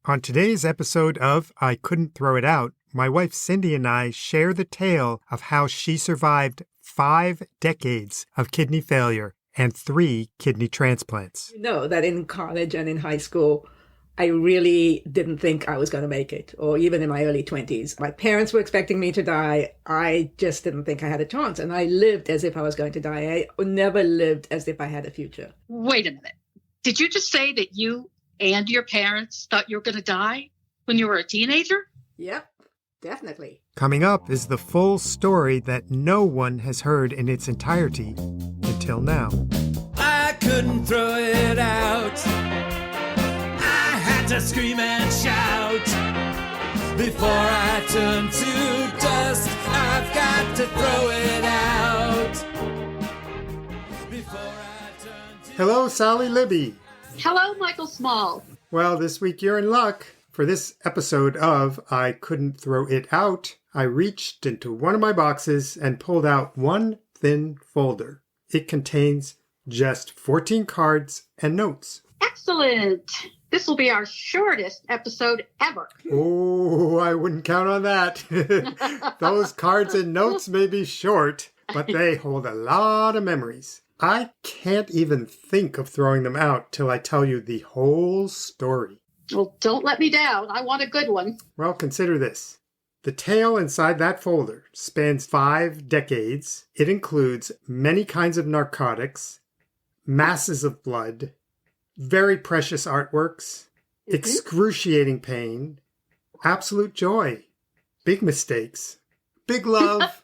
On today's episode of I Couldn't Throw It Out, my wife Cindy and I share the tale of how she survived 5 decades of kidney failure and 3 kidney transplants. You know that in college and in high school, I really didn't think I was going to make it, or even in my early 20s. My parents were expecting me to die. I just didn't think I had a chance, and I lived as if I was going to die. I never lived as if I had a future. Wait a minute. Did you just say that you and your parents thought you were going to die when you were a teenager? Yep, definitely. Coming up is the full story that no one has heard in its entirety until now. I couldn't throw it out. I had to scream and shout. Before I turn to dust, I've got to throw it out. Before I turn to... Hello, Sally Libby. Hello, Michael Small. Well, this week you're in luck. For this episode of I Couldn't Throw It Out, I reached into one of my boxes and pulled out one thin folder. It contains just 14 cards and notes. Excellent. This will be our shortest episode ever. Oh, I wouldn't count on that. Those cards and notes may be short, but they hold a lot of memories. I can't even think of throwing them out till I tell you the whole story. Well, don't let me down. I want a good one. Well, consider this. The tale inside that folder spans 5 decades. It includes many kinds of narcotics, masses of blood, very precious artworks, excruciating pain, absolute joy, big mistakes, big love,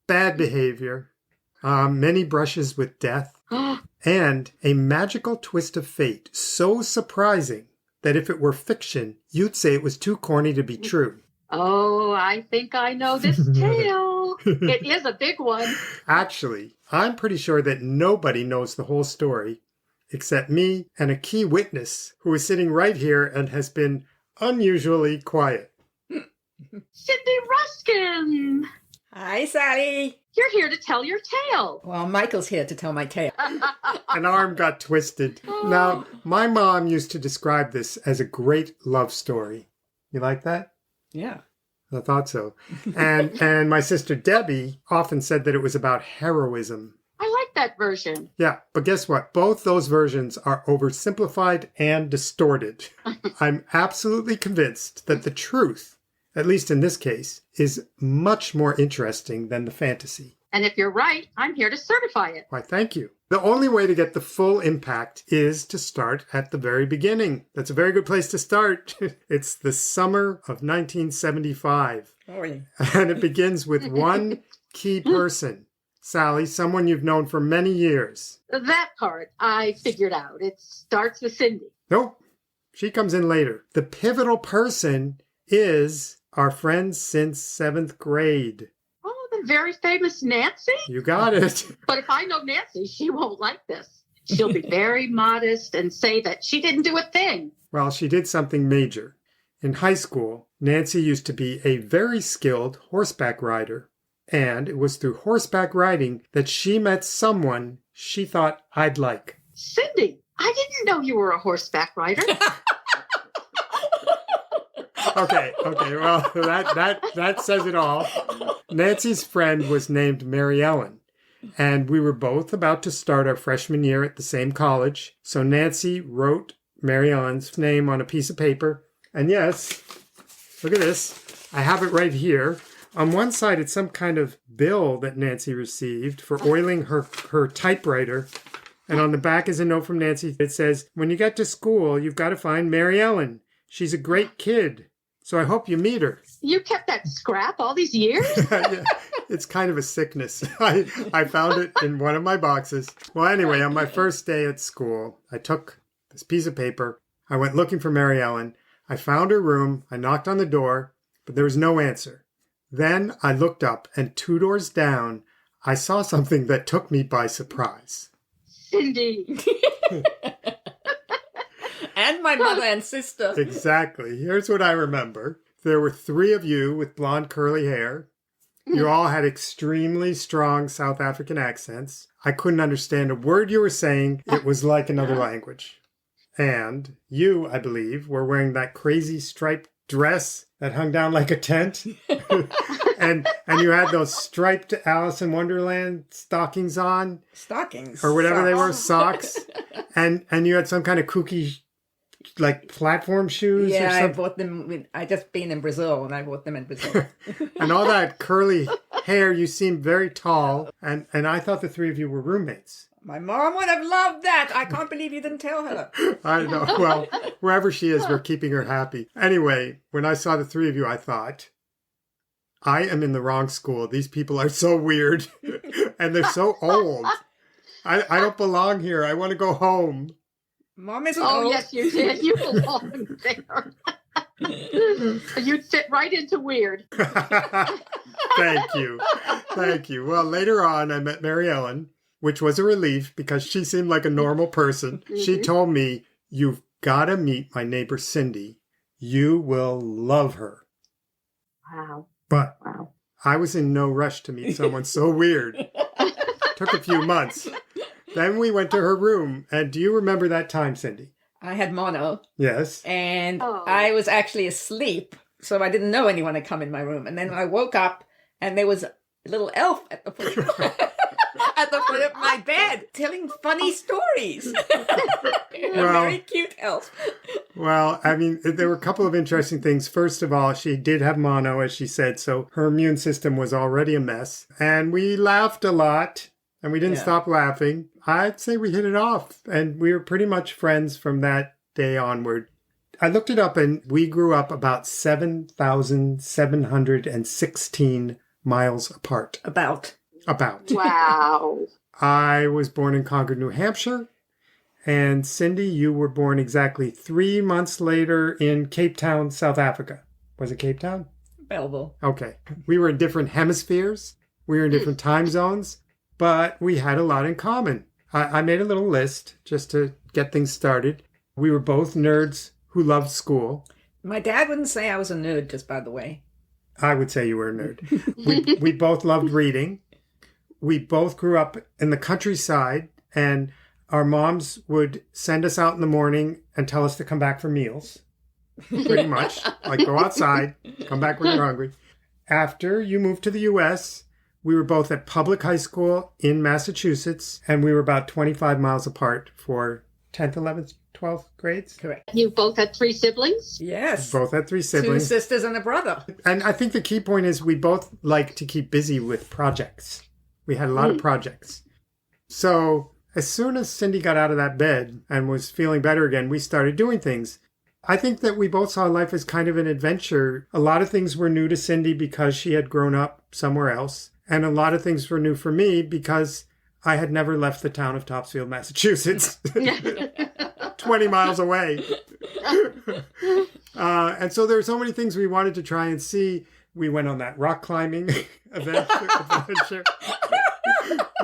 bad behavior, many brushes with death, and a magical twist of fate so surprising that if it were fiction, you'd say it was too corny to be true. Oh, I think I know this tale. It is a big one. Actually, I'm pretty sure that nobody knows the whole story except me and a key witness who is sitting right here and has been unusually quiet. Cindy Ruskin. Hi, Sally. You're here to tell your tale. Well, Michael's here to tell my tale. An arm got twisted. Now, my mom used to describe this as a great love story. You like that? Yeah. I thought so. And my sister Debbie often said that it was about heroism. I like that version. Yeah, but guess what? Both those versions are oversimplified and distorted. I'm absolutely convinced that the truth, at least in this case, is much more interesting than the fantasy. And if you're right, I'm here to certify it. Why, thank you. The only way to get the full impact is to start at the very beginning. That's a very good place to start. It's the summer of 1975. Oh, yeah. And it begins with one key person. Sally, someone you've known for many years. That part I figured out. It starts with Cindy. Nope. She comes in later. The pivotal person is our friend since 7th grade. Oh, the very famous Nancy? You got it. But if I know Nancy, she won't like this. She'll be very modest and say that she didn't do a thing. Well, she did something major. In high school, Nancy used to be a very skilled horseback rider. And it was through horseback riding that she met someone she thought I'd like. Cindy, I didn't know you were a horseback rider. Okay, well, that says it all. Nancy's friend was named Mary Ellen, and we were both about to start our freshman year at the same college. So Nancy wrote Mary Ellen's name on a piece of paper. And yes, look at this. I have it right here. On one side, it's some kind of bill that Nancy received for oiling her typewriter. And on the back is a note from Nancy. It says, when you get to school, you've got to find Mary Ellen. She's a great kid. So I hope you meet her. You kept that scrap all these years? Yeah, it's kind of a sickness. I found it in one of my boxes. Well, anyway, on my first day at school, I took this piece of paper. I went looking for Mary Ellen. I found her room. I knocked on the door, but there was no answer. Then I looked up, and 2 doors down, I saw something that took me by surprise. Cindy. And my mother and sister. Exactly. Here's what I remember. There were 3 of you with blonde curly hair. You all had extremely strong South African accents. I couldn't understand a word you were saying. It was like another language. And you, I believe, were wearing that crazy striped dress that hung down like a tent. and you had those striped Alice in Wonderland stockings on. Stockings. Or whatever they were, Socks. socks. and you had some kind of kooky, like, platform shoes or Yeah, I something. bought them. I just been in Brazil, and I bought them in Brazil. And all that curly hair, you seemed very tall. And I thought the three of you were roommates. My mom would have loved that. I can't believe you didn't tell her. I know. Well, wherever she is, we're keeping her happy. Anyway, when I saw the three of you, I thought, I am in the wrong school. These people are so weird. And they're so old. I don't belong here. I want to go home. Mom isn't Oh, old. yes, you did. You belong there. You'd fit right into weird. Thank you. Thank you. Well, later on, I met Mary Ellen, which was a relief because she seemed like a normal person. She told me, you've got to meet my neighbor Cindy. You will love her. Wow. But Wow. I was in no rush to meet someone so weird. Took a few months. Then we went to her room. And do you remember that time, Cindy? I had mono, Yes. and Oh. I was actually asleep, so I didn't know anyone had come in my room. And then I woke up, and there was a little elf at the foot, at the foot of my bed, telling funny stories. A very cute elf. Well, I mean, there were a couple of interesting things. First of all, she did have mono, as she said, so her immune system was already a mess. And we laughed a lot, and we didn't Yeah. stop laughing. I'd say we hit it off, and we were pretty much friends from that day onward. I looked it up, and we grew up about 7,716 miles apart. About. About. Wow. I was born in Concord, New Hampshire. And Cindy, you were born exactly 3 months later in Cape Town, South Africa. Was it Cape Town? Belleville. Okay. We were in different hemispheres. We were in different time zones, but we had a lot in common. I made a little list just to get things started. We were both nerds who loved school. My dad wouldn't say I was a nerd, just by the way. I would say you were a nerd. We both loved reading. We both grew up in the countryside, and our moms would send us out in the morning and tell us to come back for meals. Pretty much. Like, go outside, come back when you're hungry. After you moved to the U.S., we were both at public high school in Massachusetts, and we were about 25 miles apart for 10th, 11th, 12th grades. Correct. You both had 3 siblings? Yes. Both had 3 Two siblings. sisters and a brother. And I think the key point is we both like to keep busy with projects. We had a lot of projects. So as soon as Cindy got out of that bed and was feeling better again, we started doing things. I think that we both saw life as kind of an adventure. A lot of things were new to Cindy because she had grown up somewhere else. And a lot of things were new for me because I had never left the town of Topsfield, Massachusetts, 20 miles away. And so there were so many things we wanted to try and see. We went on that rock climbing adventure.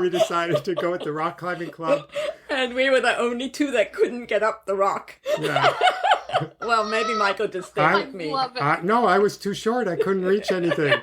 We decided to go at the rock climbing club. And we were the only two that couldn't get up the rock. Yeah. Well, maybe Michael just stayed with me. Love it. No, I was too short. I couldn't reach anything.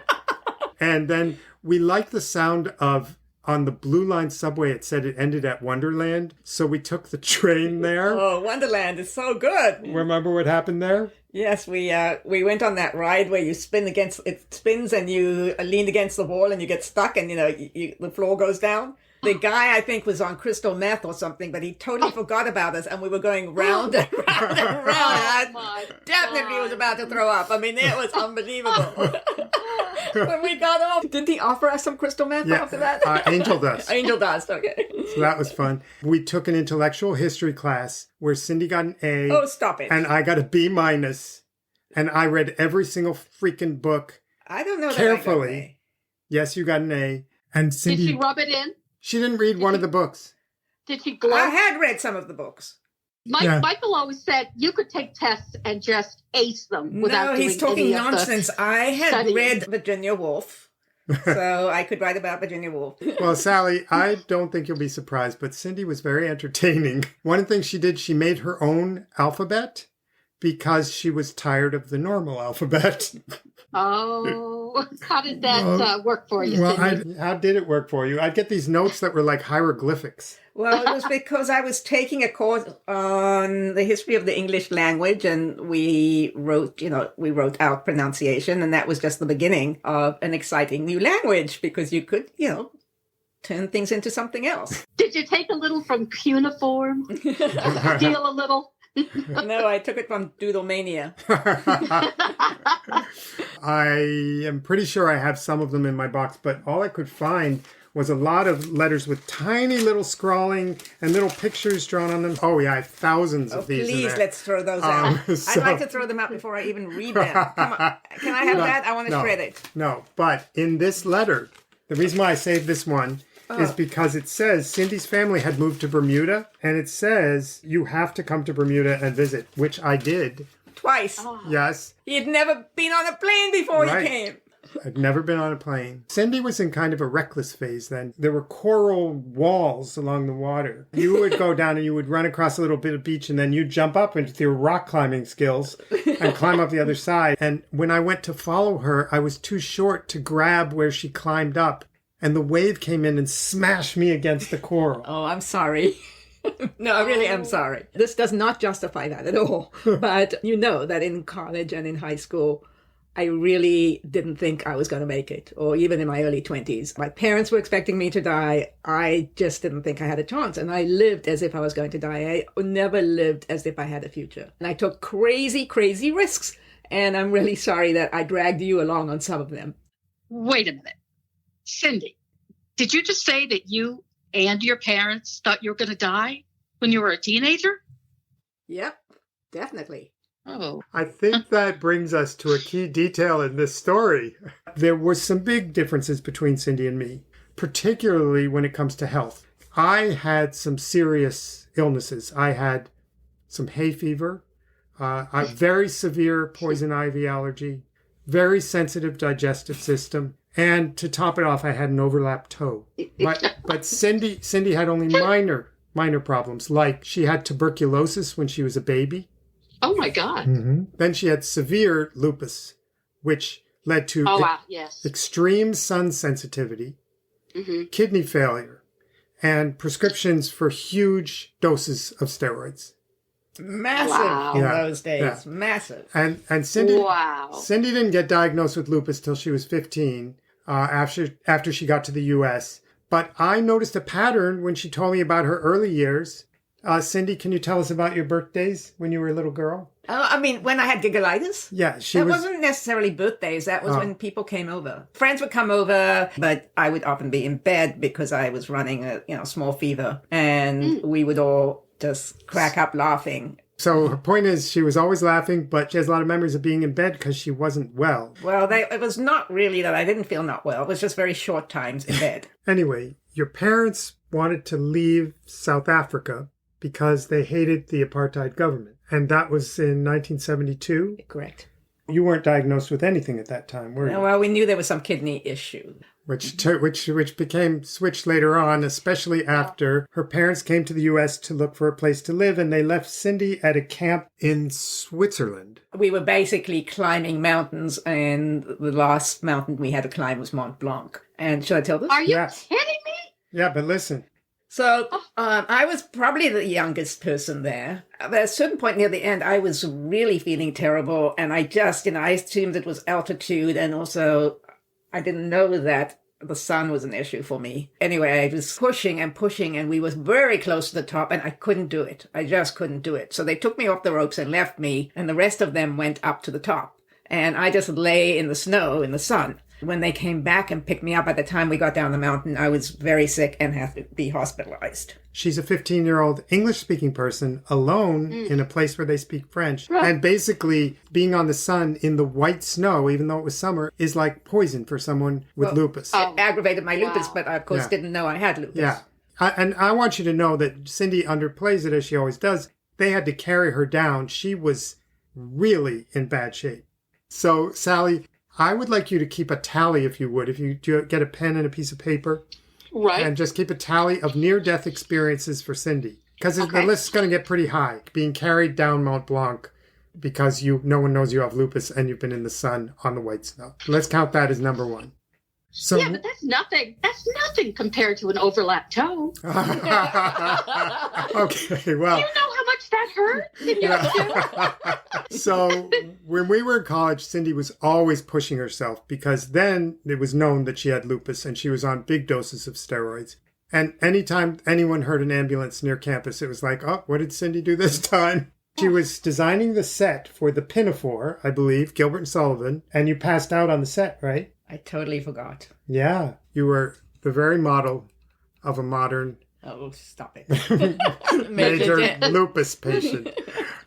And then we liked the sound of, on the Blue Line subway, it said it ended at Wonderland. So we took the train there. Oh, Wonderland is so good. Remember what happened there? Yes, we went on that ride where you spin against, it spins and you lean against the wall and you get stuck and, the floor goes down. The guy, I think, was on crystal meth or something, but he totally forgot about us, and we were going round and round and round. And I definitely was about to throw up. I mean, it was unbelievable. When we got off, didn't he offer us some crystal meth after that? Angel Dust. Angel Dust, okay. So that was fun. We took an intellectual history class where Cindy got an A. Oh, stop it. And I got a B minus. And I read every single freaking book I don't know carefully. that I got an Yes, you got an A. And Cindy, Did she rub it in? she didn't read one of the books. Did she A. glow? I had read some of the books. Michael always said you could take tests and just ace them without No, doing he's talking any of the nonsense. I had studying. read Virginia Woolf, so I could write about Virginia Woolf. Well, Sally, I don't think you'll be surprised, but Cindy was very entertaining. One of the things she did, she made her own alphabet because she was tired of the normal alphabet. Oh. How did that work for you, Well, Cindy? how did it work for you? I'd get these notes that were like hieroglyphics. Well, it was because I was taking a course on the history of the English language, and we wrote out pronunciation, and that was just the beginning of an exciting new language because you could, turn things into something else. Did you take a little from cuneiform? Steal a little? No, I took it from Doodlemania. I am pretty sure I have some of them in my box, but all I could find was a lot of letters with tiny little scrawling and little pictures drawn on them. Oh, yeah, I have thousands of these. Please, in there. let's throw those out. So- I'd like to throw them out before I even read them. Come on. Can I have that? I want to shred it. No, but in this letter, the reason why I saved this one is because it says Cindy's family had moved to Bermuda, and it says you have to come to Bermuda and visit, which I did. Twice. Yes. He'd never been on a plane before Right. he came. I'd never been on a plane. Cindy was in kind of a reckless phase then. There were coral walls along the water. You would go down and you would run across a little bit of beach, and then you'd jump up with your rock climbing skills and climb up the other side. And when I went to follow her, I was too short to grab where she climbed up. And the wave came in and smashed me against the coral. Oh, I'm sorry. No, I really am sorry. This does not justify that at all. But you know that in college and in high school, I really didn't think I was going to make it, or even in my early 20s. My parents were expecting me to die. I just didn't think I had a chance. And I lived as if I was going to die. I never lived as if I had a future. And I took crazy, crazy risks. And I'm really sorry that I dragged you along on some of them. Wait a minute. Cindy, did you just say that you and your parents thought you were going to die when you were a teenager? Yep, definitely. Oh. I think that brings us to a key detail in this story. There were some big differences between Cindy and me, particularly when it comes to health. I had some serious illnesses. I had some hay fever, a very severe poison ivy allergy, very sensitive digestive system, and to top it off, I had an overlapped toe. But Cindy had only minor problems, like she had tuberculosis when she was a baby. Oh, my God. Mm-hmm. Then she had severe lupus, which led to extreme sun sensitivity, kidney failure, and prescriptions for huge doses of steroids. Massive in those days. Yeah. Massive. And Cindy didn't get diagnosed with lupus till she was 15, after she got to the U.S. But I noticed a pattern when she told me about her early years. Cindy, can you tell us about your birthdays when you were a little girl? I mean, when I had giggleitis? Yeah, That wasn't necessarily birthdays. That was when people came over. Friends would come over, but I would often be in bed because I was running a small fever. And we would all just crack up laughing. So her point is she was always laughing, but she has a lot of memories of being in bed because she wasn't well. Well, it was not really that I didn't feel not well. It was just very short times in bed. Anyway, your parents wanted to leave South Africa because they hated the apartheid government. And that was in 1972? Correct. You weren't diagnosed with anything at that time, were you? Well, we knew there was some kidney issue. Which became switched later on, especially after her parents came to the U.S. to look for a place to live, and they left Cindy at a camp in Switzerland. We were basically climbing mountains, and the last mountain we had to climb was Mont Blanc. And should I tell this? Are you kidding me? Yeah, but listen. So I was probably the youngest person there. At a certain point near the end, I was really feeling terrible. And I just, I assumed it was altitude. And also, I didn't know that the sun was an issue for me. Anyway, I was pushing, and we was very close to the top, and I couldn't do it. I just couldn't do it. So they took me off the ropes and left me, and the rest of them went up to the top. And I just lay in the snow, in the sun. When they came back and picked me up at the time we got down the mountain, I was very sick and had to be hospitalized. She's a 15-year-old English-speaking person alone in a place where they speak French. Right. And basically, being on the sun in the white snow, even though it was summer, is like poison for someone with lupus. It aggravated my lupus, but I, of course, didn't know I had lupus. Yeah. And I want you to know that Cindy underplays it as she always does. They had to carry her down. She was really in bad shape. So, Sally, I would like you to keep a tally, if you would. If you get a pen and a piece of paper. Right. And just keep a tally of near-death experiences for Cindy. Because the list is going to get pretty high. Being carried down Mont Blanc, because no one knows you have lupus and you've been in the sun on the white snow. Let's count that as number one. So, yeah, but that's nothing. That's nothing compared to an overlapped toe. Okay, well. You know how much that hurt in your toe? So when we were in college, Cindy was always pushing herself because then it was known that she had lupus and she was on big doses of steroids. And anytime anyone heard an ambulance near campus, it was like, oh, what did Cindy do this time? She was designing the set for the Pinafore, I believe, Gilbert and Sullivan, and you passed out on the set, right? I totally forgot. Yeah, you were the very model of a modern Oh, stop it. major lupus patient.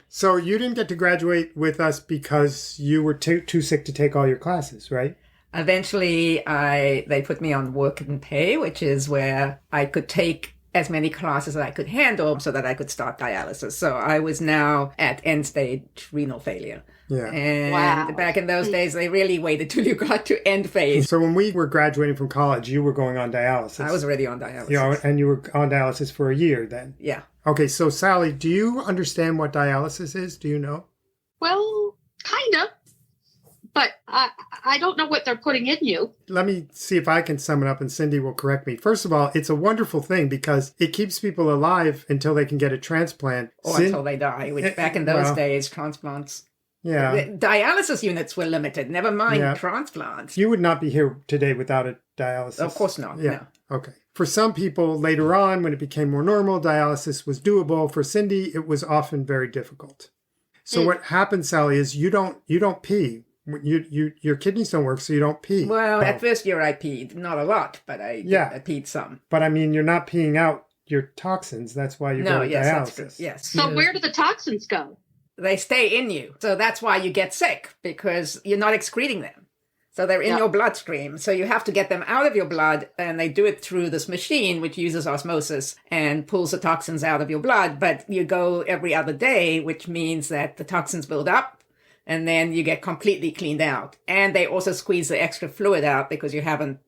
So you didn't get to graduate with us because you were too sick to take all your classes, right? Eventually, they put me on work and pay, which is where I could take as many classes as I could handle so that I could start dialysis. So I was now at end-stage renal failure. Yeah. And back in those days, they really waited till you got to end phase. So when we were graduating from college, you were going on dialysis. I was already on dialysis. You know, and you were on dialysis for a year then? Yeah. Okay, so Sally, do you understand what dialysis is? Do you know? Well, kind of. But I don't know what they're putting in you. Let me see if I can sum it up and Cindy will correct me. First of all, it's a wonderful thing because it keeps people alive until they can get a transplant. Or until they die, which back in those days, transplants. Yeah. The dialysis units were limited, never mind transplants. You would not be here today without a dialysis. Of course not. Yeah. No. Okay. For some people later on, when it became more normal, dialysis was doable. For Cindy, it was often very difficult. So what happens, Sally, is you don't pee. Your kidneys don't work, so you don't pee. Well, at first year I peed. Not a lot, but I peed some. But I mean, you're not peeing out your toxins. That's why you go to dialysis. That's true. Yes. So where do the toxins go? They stay in you. So that's why you get sick, because you're not excreting them. So they're in your bloodstream. So you have to get them out of your blood, and they do it through this machine, which uses osmosis and pulls the toxins out of your blood. But you go every other day, which means that the toxins build up, and then you get completely cleaned out. And they also squeeze the extra fluid out because you haven't,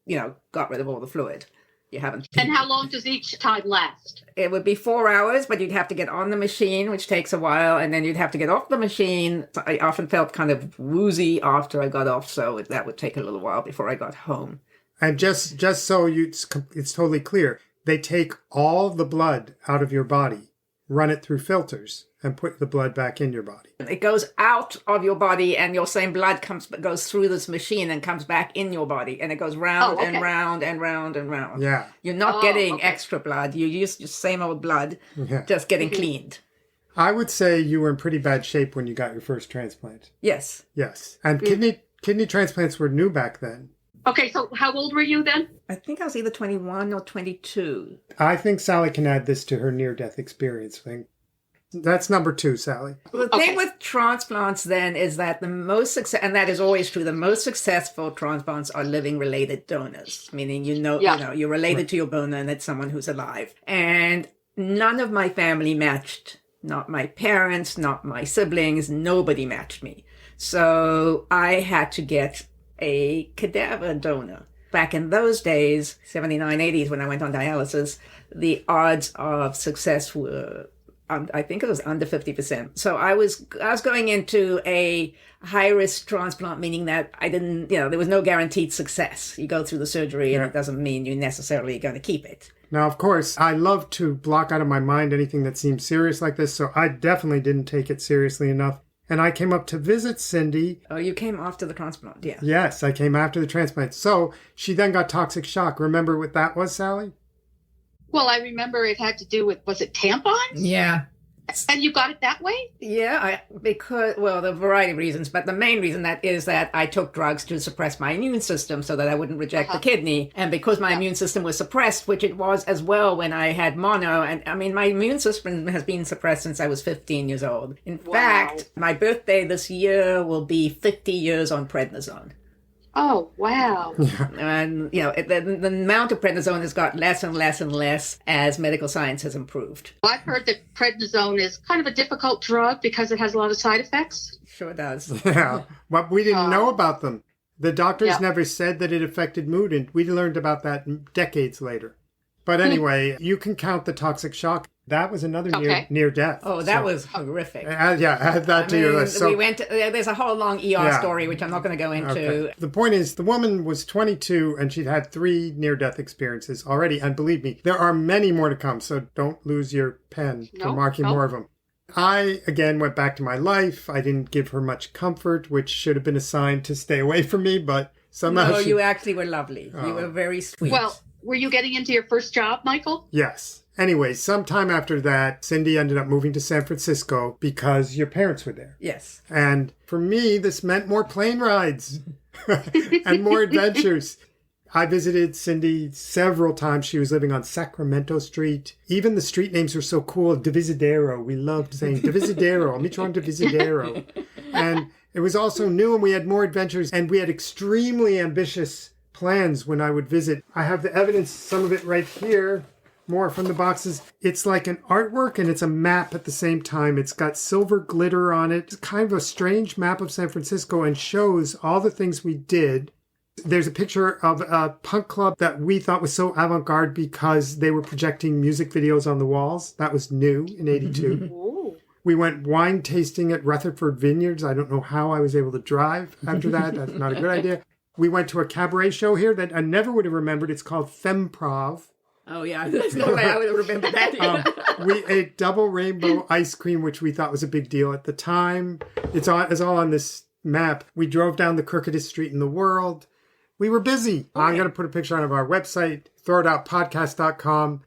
got rid of all the fluid. You haven't. And how long does each time last? It would be 4 hours, but you'd have to get on the machine, which takes a while, and then you'd have to get off the machine. I often felt kind of woozy after I got off, so that would take a little while before I got home. And just so it's totally clear, they take all the blood out of your body, run it through filters, and put the blood back in your body. It goes out of your body, and your same blood goes through this machine and comes back in your body, and it goes round and round and round and round. Yeah. You're not getting extra blood. You use your same old blood, just getting cleaned. I would say you were in pretty bad shape when you got your first transplant. Yes. Yes. And kidney transplants were new back then. Okay, so how old were you then? I think I was either 21 or 22. I think Sally can add this to her near-death experience thing. That's number 2, Sally. The thing with transplants then is that the most and that is always true, the most successful transplants are living related donors, meaning you're related to your donor and it's someone who's alive. And none of my family matched, not my parents, not my siblings, nobody matched me. So I had to get a cadaver donor. Back in those days, 79, 80s, when I went on dialysis, the odds of success were, I think it was under 50%. So I was going into a high-risk transplant, meaning that I didn't, there was no guaranteed success. You go through the surgery and it doesn't mean you're necessarily going to keep it. Now, of course, I love to block out of my mind anything that seems serious like this, so I definitely didn't take it seriously enough. And I came up to visit Cindy. Oh, you came after the transplant, yeah. Yes, I came after the transplant. So she then got toxic shock. Remember what that was, Sally? Well, I remember it had to do with, was it tampons? Yeah. And you got it that way? Yeah, there are a variety of reasons, but the main reason is that I took drugs to suppress my immune system so that I wouldn't reject the kidney. And because my immune system was suppressed, which it was as well when I had mono, and I mean, my immune system has been suppressed since I was 15 years old. In fact, my birthday this year will be 50 years on prednisone. Oh, wow. And, the amount of prednisone has got less and less and less as medical science has improved. I've heard that prednisone is kind of a difficult drug because it has a lot of side effects. Sure does. Yeah, but we didn't know about them. The doctors never said that it affected mood, and we learned about that decades later. But anyway, you can count the toxic shock. That was another near death. Oh, that was horrific. Yeah, add that to your list. So, we went. There's a whole long ER story, which I'm not going to go into. Okay. The point is, the woman was 22 and she'd had 3 near-death experiences already. And believe me, there are many more to come. So don't lose your pen for marking more of them. I, again, went back to my life. I didn't give her much comfort, which should have been a sign to stay away from me. But somehow No, you actually were lovely. You were very sweet. Well, were you getting into your first job, Michael? Yes. Anyway, sometime after that, Cindy ended up moving to San Francisco because your parents were there. Yes. And for me, this meant more plane rides and more adventures. I visited Cindy several times. She was living on Sacramento Street. Even the street names were so cool. Divisadero. We loved saying Divisadero. I'll meet you on Divisadero. And it was also new and we had more adventures and we had extremely ambitious plans when I would visit. I have the evidence, some of it right here. More from the boxes. It's like an artwork and it's a map at the same time. It's got silver glitter on it. It's kind of a strange map of San Francisco and shows all the things we did. There's a picture of a punk club that we thought was so avant-garde because they were projecting music videos on the walls. That was new in 82. We went wine tasting at Rutherford Vineyards. I don't know how I was able to drive after that. That's not a good idea. We went to a cabaret show here that I never would have remembered. It's called Femprov. Oh, yeah. There's no way I would have remembered that. We ate double rainbow ice cream, which we thought was a big deal at the time. It's all on this map. We drove down the crookedest street in the world. We were busy. Okay. I'm going to put a picture on our website, throwitoutpodcast.com.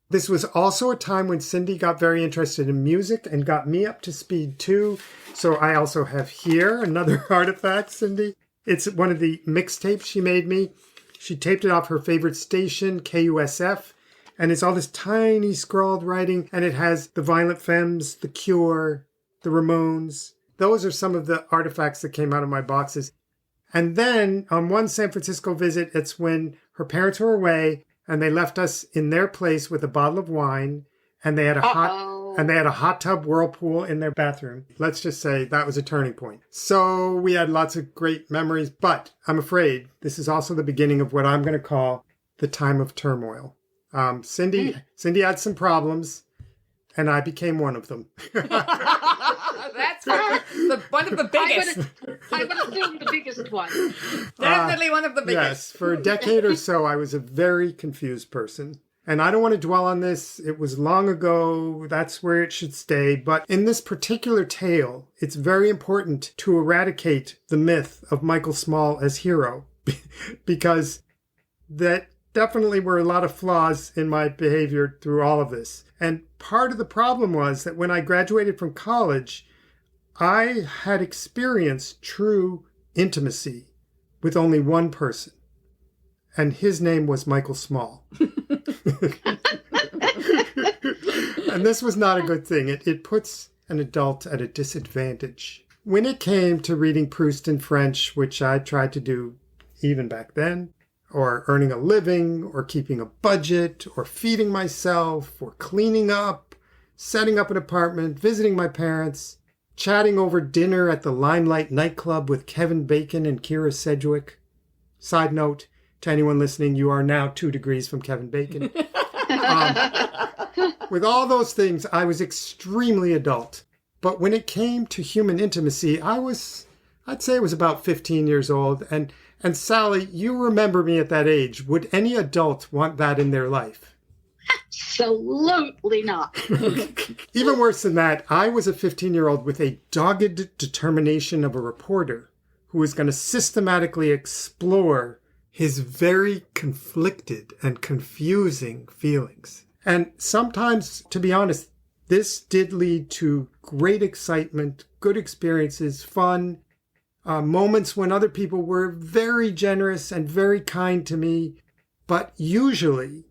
This was also a time when Cindy got very interested in music and got me up to speed too. So I also have here another artifact, Cindy. It's one of the mixtapes she made me. She taped it off her favorite station, KUSF, and it's all this tiny scrawled writing, and it has the Violent Femmes, The Cure, the Ramones. Those are some of the artifacts that came out of my boxes. And then on one San Francisco visit, it's when her parents were away, and they left us in their place with a bottle of wine, and they had a hot tub whirlpool in their bathroom. Let's just say that was a turning point. So we had lots of great memories, but I'm afraid this is also the beginning of what I'm going to call the time of turmoil. Cindy had some problems, and I became one of them. That's one of the biggest. I would assume the biggest one. Definitely one of the biggest. Yes, for a decade or so, I was a very confused person. And I don't want to dwell on this. It was long ago. That's where it should stay. But in this particular tale, it's very important to eradicate the myth of Michael Small as hero because that definitely were a lot of flaws in my behavior through all of this. And part of the problem was that when I graduated from college, I had experienced true intimacy with only one person. And his name was Michael Small. And this was not a good thing. It puts an adult at a disadvantage. When it came to reading Proust in French, which I tried to do even back then, or earning a living, or keeping a budget, or feeding myself, or cleaning up, setting up an apartment, visiting my parents, chatting over dinner at the Limelight nightclub with Kevin Bacon and Kira Sedgwick. Side note, to anyone listening, you are now 2 degrees from Kevin Bacon. With all those things, I was extremely adult. But when it came to human intimacy, I'd say I was about 15 years old. And Sally, you remember me at that age. Would any adult want that in their life? Absolutely not. Even worse than that, I was a 15-year-old with a dogged determination of a reporter who was going to systematically explore his very conflicted and confusing feelings. And sometimes, to be honest, this did lead to great excitement, good experiences, fun, moments when other people were very generous and very kind to me. But usually,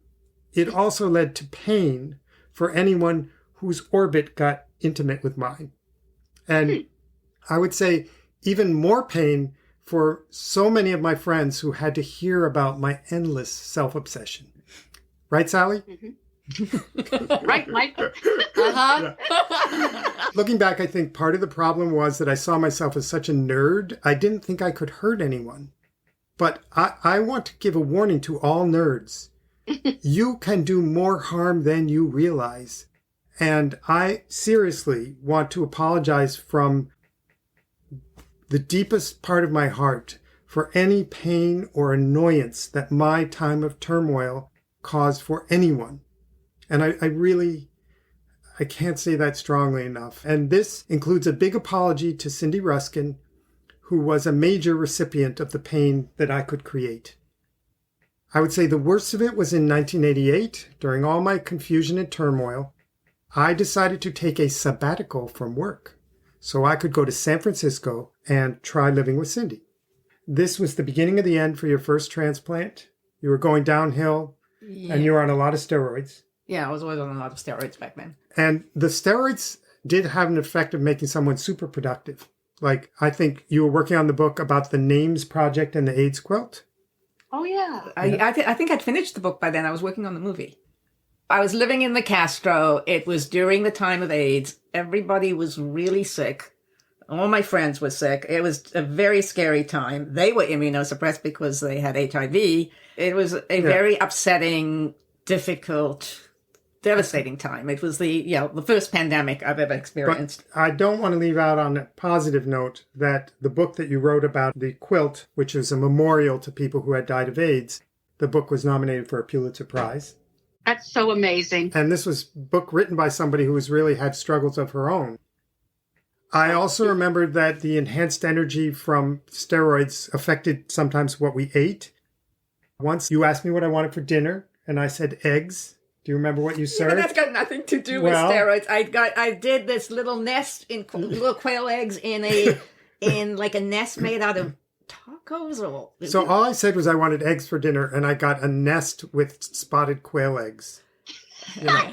it also led to pain for anyone whose orbit got intimate with mine. And I would say even more pain for so many of my friends who had to hear about my endless self-obsession. Right, Sally? Mm-hmm. Right, Mike? Uh-huh. Yeah. Looking back, I think part of the problem was that I saw myself as such a nerd. I didn't think I could hurt anyone. But I want to give a warning to all nerds. You can do more harm than you realize. And I seriously want to apologize from the deepest part of my heart for any pain or annoyance that my time of turmoil caused for anyone. And I can't say that strongly enough. And this includes a big apology to Cindy Ruskin, who was a major recipient of the pain that I could create. I would say the worst of it was in 1988, during all my confusion and turmoil. I decided to take a sabbatical from work so I could go to San Francisco and try living with Cindy. This was the beginning of the end for your first transplant. You were going downhill, and you were on a lot of steroids. Yeah, I was always on a lot of steroids back then. And the steroids did have an effect of making someone super productive. Like, I think you were working on the book about the NAMES project and the AIDS quilt. Oh, yeah. I think I'd finished the book by then. I was working on the movie. I was living in the Castro. It was during the time of AIDS. Everybody was really sick. All my friends were sick. It was a very scary time. They were immunosuppressed because they had HIV. It was a very upsetting, difficult, devastating time. It was the first pandemic I've ever experienced. But I don't want to leave out on a positive note that the book that you wrote about the quilt, which is a memorial to people who had died of AIDS, the book was nominated for a Pulitzer Prize. That's so amazing. And this was a book written by somebody who has really had struggles of her own. I also remembered that the enhanced energy from steroids affected sometimes what we ate. Once you asked me what I wanted for dinner, and I said eggs. Do you remember what you served? That's got nothing to do with steroids. I did this little nest in little quail eggs in like a nest made out of tacos. So all I said was I wanted eggs for dinner, and I got a nest with spotted quail eggs. You know,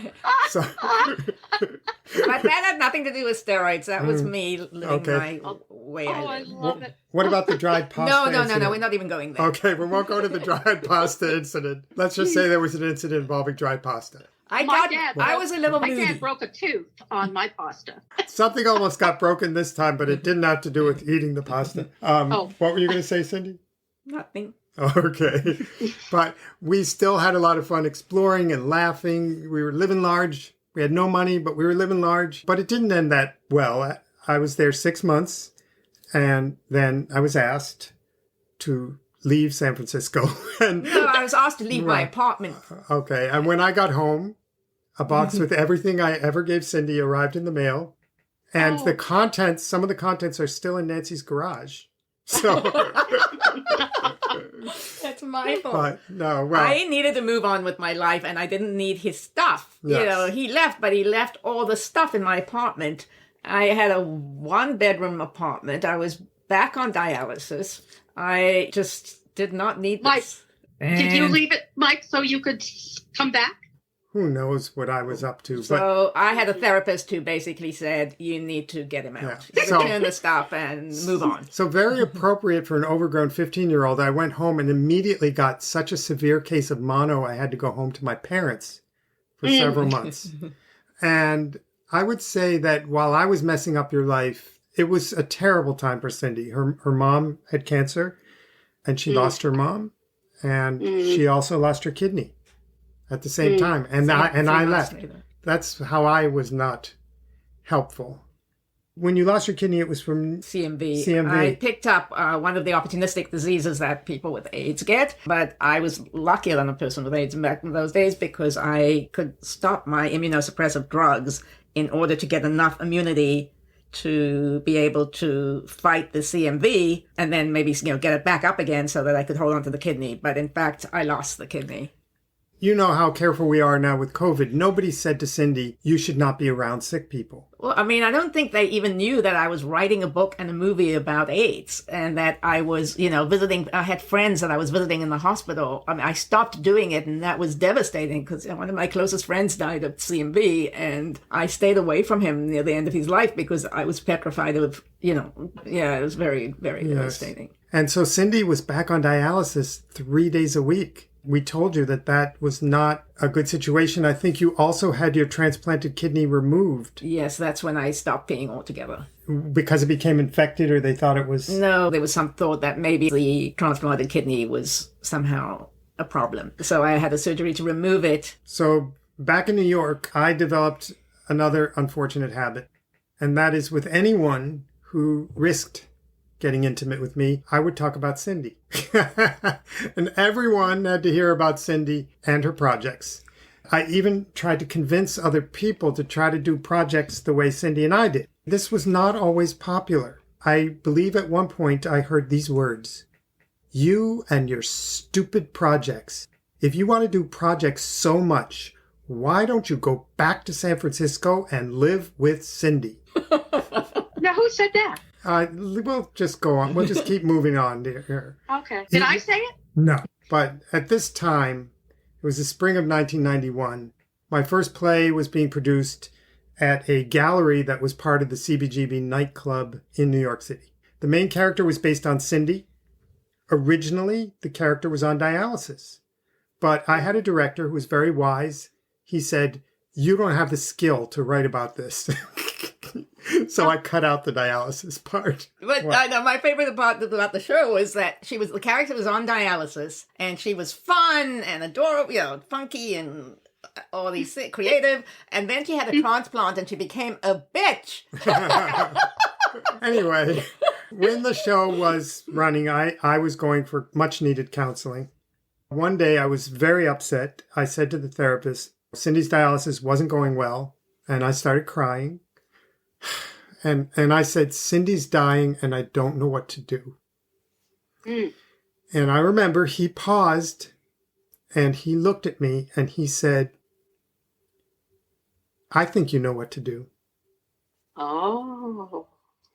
so. But that had nothing to do with steroids. That was me living my way. I love it. What about the dried pasta incident? No. We're not even going there. Okay, we won't go to the dried pasta incident. Let's just say there was an incident involving dried pasta. I was a little moody. My dad broke a tooth on my pasta. Something almost got broken this time, but it didn't have to do with eating the pasta. What were you going to say, Cindy? Nothing. Okay. But we still had a lot of fun exploring and laughing. We were living large. We had no money, but we were living large. But it didn't end that well. I was there 6 months, and then I was asked to leave San Francisco. No, I was asked to leave my apartment. Okay. And when I got home, a box with everything I ever gave Cindy arrived in the mail. And some of the contents are still in Nancy's garage. So that's my fault. But no, well, I needed to move on with my life, and I didn't need his stuff. Yes. You know, he left, but he left all the stuff in my apartment. I had a 1-bedroom apartment. I was back on dialysis. I just did not need this. Mike, did you leave it, Mike, so you could come back? Who knows what I was up to? So I had a therapist who basically said, you need to get him out. Yeah. Return the stuff and move on. So very appropriate for an overgrown 15-year-old. I went home and immediately got such a severe case of mono, I had to go home to my parents for several months. And I would say that while I was messing up your life, it was a terrible time for Cindy. Her mom had cancer, and she lost her mom, and she also lost her kidney at the same time. And I left. Later. That's how I was not helpful. When you lost your kidney, it was from CMV. I picked up one of the opportunistic diseases that people with AIDS get, but I was luckier than a person with AIDS back in those days because I could stop my immunosuppressive drugs in order to get enough immunity to be able to fight the CMV and then maybe get it back up again so that I could hold on to the kidney. But in fact, I lost the kidney. You know how careful we are now with COVID. Nobody said to Cindy, you should not be around sick people. Well, I mean, I don't think they even knew that I was writing a book and a movie about AIDS and that I was, visiting. I had friends that I was visiting in the hospital. I mean, I stopped doing it, and that was devastating because one of my closest friends died of CMV, and I stayed away from him near the end of his life because I was petrified of, it was very, very devastating. And so Cindy was back on dialysis 3 days a week. We told you that was not a good situation. I think you also had your transplanted kidney removed. Yes, that's when I stopped peeing altogether. Because it became infected, or they thought it was... No, there was some thought that maybe the transplanted kidney was somehow a problem. So I had a surgery to remove it. So back in New York, I developed another unfortunate habit, and that is with anyone who risked getting intimate with me, I would talk about Cindy. And everyone had to hear about Cindy and her projects. I even tried to convince other people to try to do projects the way Cindy and I did. This was not always popular. I believe at one point I heard these words: "You and your stupid projects. If you want to do projects so much, why don't you go back to San Francisco and live with Cindy?" Now, who said that? We'll just go on. We'll just keep moving on here. Okay. Did I say it? No. But at this time, it was the spring of 1991. My first play was being produced at a gallery that was part of the CBGB nightclub in New York City. The main character was based on Cindy. Originally, the character was on dialysis. But I had a director who was very wise. He said, "You don't have the skill to write about this." So I cut out the dialysis part. But I know my favorite part about the show was that the character was on dialysis, and she was fun and adorable, funky and all these things, creative. And then she had a transplant, and she became a bitch. Anyway, when the show was running, I was going for much needed counseling. One day I was very upset. I said to the therapist, Cindy's dialysis wasn't going well, and I started crying. And I said, "Cindy's dying and I don't know what to do." And I remember he paused and he looked at me and he said, "I think you know what to do." Oh.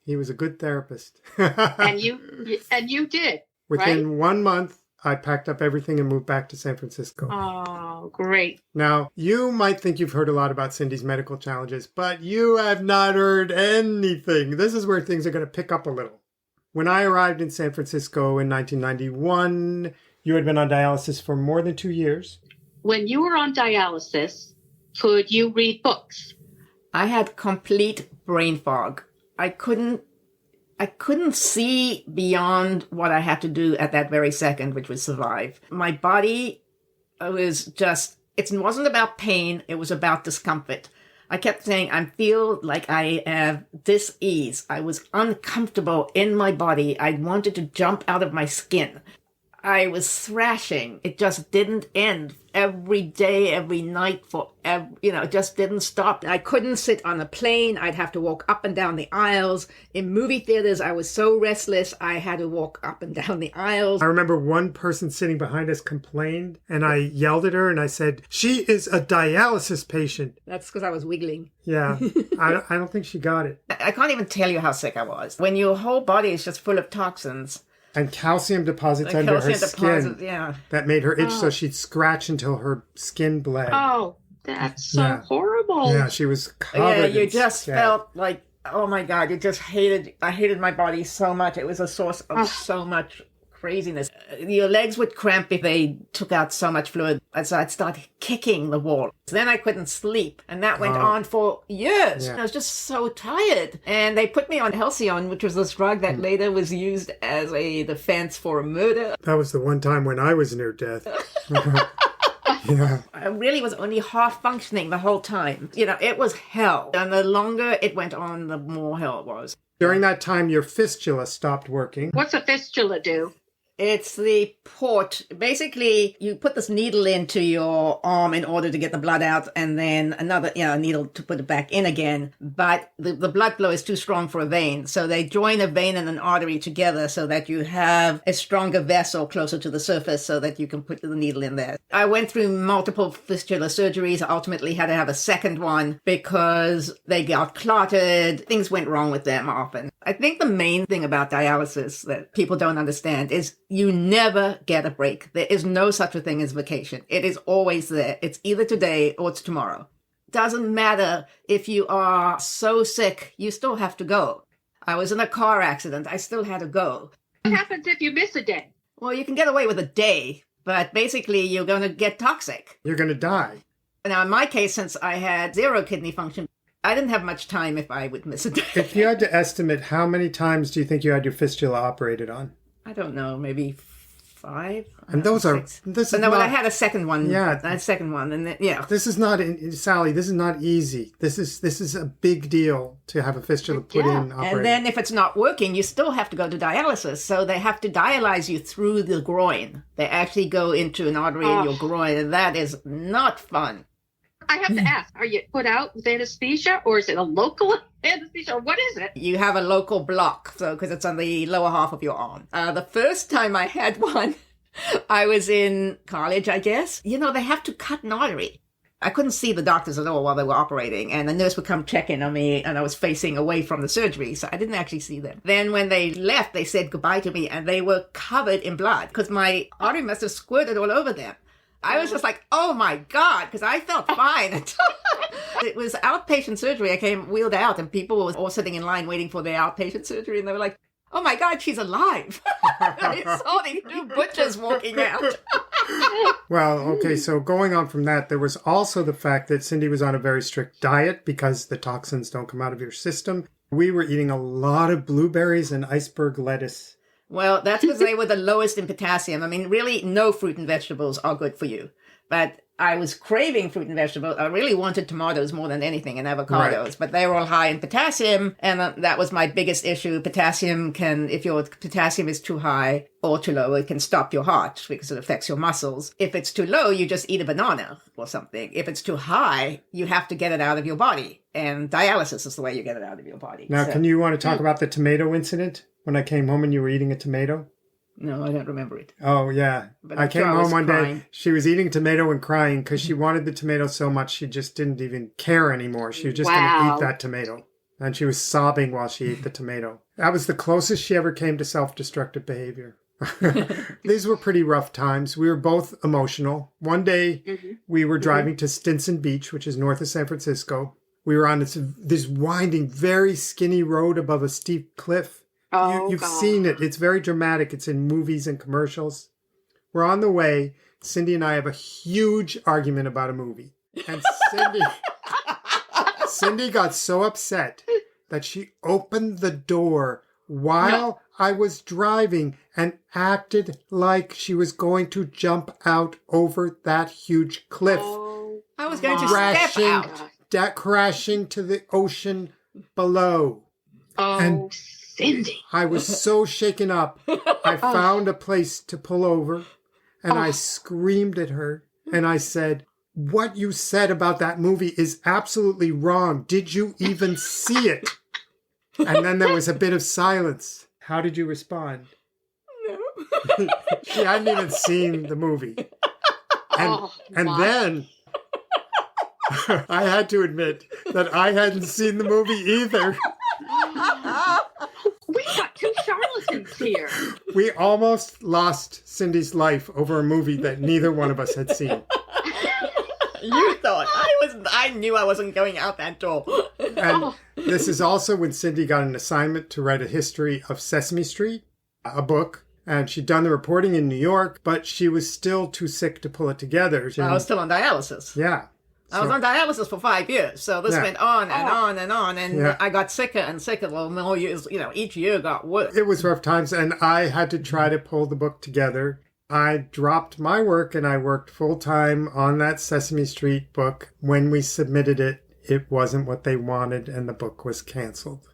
He was a good therapist. And you did. Within 1 month, I packed up everything and moved back to San Francisco. Oh, great. Now, you might think you've heard a lot about Cindy's medical challenges, but you have not heard anything. This is where things are going to pick up a little. When I arrived in San Francisco in 1991, you had been on dialysis for more than 2 years. When you were on dialysis, could you read books? I had complete brain fog. I couldn't see beyond what I had to do at that very second, which was survive. My body was just, it wasn't about pain, it was about discomfort. I kept saying, I feel like I have dis-ease. I was uncomfortable in my body. I wanted to jump out of my skin. I was thrashing. It just didn't end. Every day, every night, it just didn't stop. I couldn't sit on a plane. I'd have to walk up and down the aisles. In movie theaters, I was so restless, I had to walk up and down the aisles. I remember one person sitting behind us complained, and I yelled at her and I said, "She is a dialysis patient." That's because I was wiggling. Yeah, I don't think she got it. I can't even tell you how sick I was. When your whole body is just full of toxins. And calcium deposits under her skin. Yeah. That made her itch, so she'd scratch until her skin bled. Oh, that's so horrible. Yeah, she was covered. You just felt like, oh my God, I hated my body so much. It was a source of so much craziness. Your legs would cramp if they took out so much fluid. And so I'd start kicking the wall. Then I couldn't sleep. And that went on for years. Yeah. I was just so tired. And they put me on Halcyon, which was this drug that later was used as a defense for a murder. That was the one time when I was near death. Yeah. I really was only half functioning the whole time. It was hell. And the longer it went on, the more hell it was. During that time, your fistula stopped working. What's a fistula do? It's the port. Basically, you put this needle into your arm in order to get the blood out, and then another needle to put it back in again. But the blood flow is too strong for a vein. So they join a vein and an artery together so that you have a stronger vessel closer to the surface so that you can put the needle in there. I went through multiple fistula surgeries. I ultimately had to have a second one because they got clotted. Things went wrong with them often. I think the main thing about dialysis that people don't understand is you never get a break. There is no such a thing as vacation. It is always there. It's either today or it's tomorrow. Doesn't matter if you are so sick, you still have to go. I was in a car accident. I still had to go. What happens if you miss a day? Well, you can get away with a day, but basically you're going to get toxic. You're going to die. Now, in my case, since I had 0 kidney function, I didn't have much time if I would miss a day. If you had to estimate, how many times do you think you had your fistula operated on? I don't know, maybe 5. And those are, 6. this is But no, not, but I had a second one. Yeah. I had a second one. And then, yeah. this is not, Sally, this is not easy. This is a big deal to have a fistula put in, operated. And then if it's not working, you still have to go to dialysis. So they have to dialyze you through the groin. They actually go into an artery in your groin, and that is not fun. I have to ask, are you put out with anesthesia, or is it a local anesthesia, or what is it? You have a local block, so because it's on the lower half of your arm. The first time I had one, I was in college, I guess. You know, they have to cut an artery. I couldn't see the doctors at all while they were operating, and the nurse would come check in on me, and I was facing away from the surgery, so I didn't actually see them. Then when they left, they said goodbye to me, and they were covered in blood, because my artery must have squirted all over them. I was just like, oh my God, because I felt fine. It was outpatient surgery. I came wheeled out, and people were all sitting in line waiting for their outpatient surgery, and they were like, oh my God, she's alive. I saw these two butchers walking out. Well, okay, so going on from that, there was also the fact that Cindy was on a very strict diet because the toxins don't come out of your system. We were eating a lot of blueberries and iceberg lettuce. Well, that's because they were the lowest in potassium. I mean, really, no fruit and vegetables are good for you. But I was craving fruit and vegetables. I really wanted tomatoes more than anything and avocados, Right. but they were all high in potassium. And that was my biggest issue. Potassium if your potassium is too high or too low, it can stop your heart because it affects your muscles. If it's too low, you just eat a banana or something. If it's too high, you have to get it out of your body. And dialysis is the way you get it out of your body. Now, So- can you want to talk about the tomato incident? When I came home and you were eating a tomato? No, I don't remember it. Oh, yeah. But I I'm came sure I home was one crying. day. She was eating tomato and crying because she wanted the tomato so much she just didn't even care anymore. She was just going to Wow. eat that tomato. And she was sobbing while she ate the tomato. That was the closest she ever came to self-destructive behavior. These were pretty rough times. We were both emotional. One day, we were driving to Stinson Beach, which is north of San Francisco. We were on this winding, very skinny road above a steep cliff. You've God. seen it. It's very dramatic. It's in movies and commercials. We're on the way. Cindy and I have a huge argument about a movie. And Cindy got so upset that she opened the door while I was driving and acted like she was going to jump out over that huge cliff, Oh, I was going to crashing, step out. crashing to the ocean below. And Cindy. I was so shaken up. I found a place to pull over and I screamed at her and I said, what you said about that movie is absolutely wrong. Did you even see it? And then there was a bit of silence. How did you respond? No. She hadn't even seen the movie. And my. then I had to admit that I hadn't seen the movie either. We got two charlatans here. We almost lost Cindy's life over a movie that neither one of us had seen. You thought I knew I wasn't going out that door. And this is also when Cindy got an assignment to write a history of Sesame Street, a book. And she'd done the reporting in New York, but she was still too sick to pull it together. I was still on dialysis. Yeah. I was on dialysis for 5 years, so this went on and on and on, and I got sicker and sicker. Well, more years, each year got worse. It was rough times, and I had to try to pull the book together. I dropped my work, and I worked full-time on that Sesame Street book. When we submitted it, it wasn't what they wanted, and the book was canceled.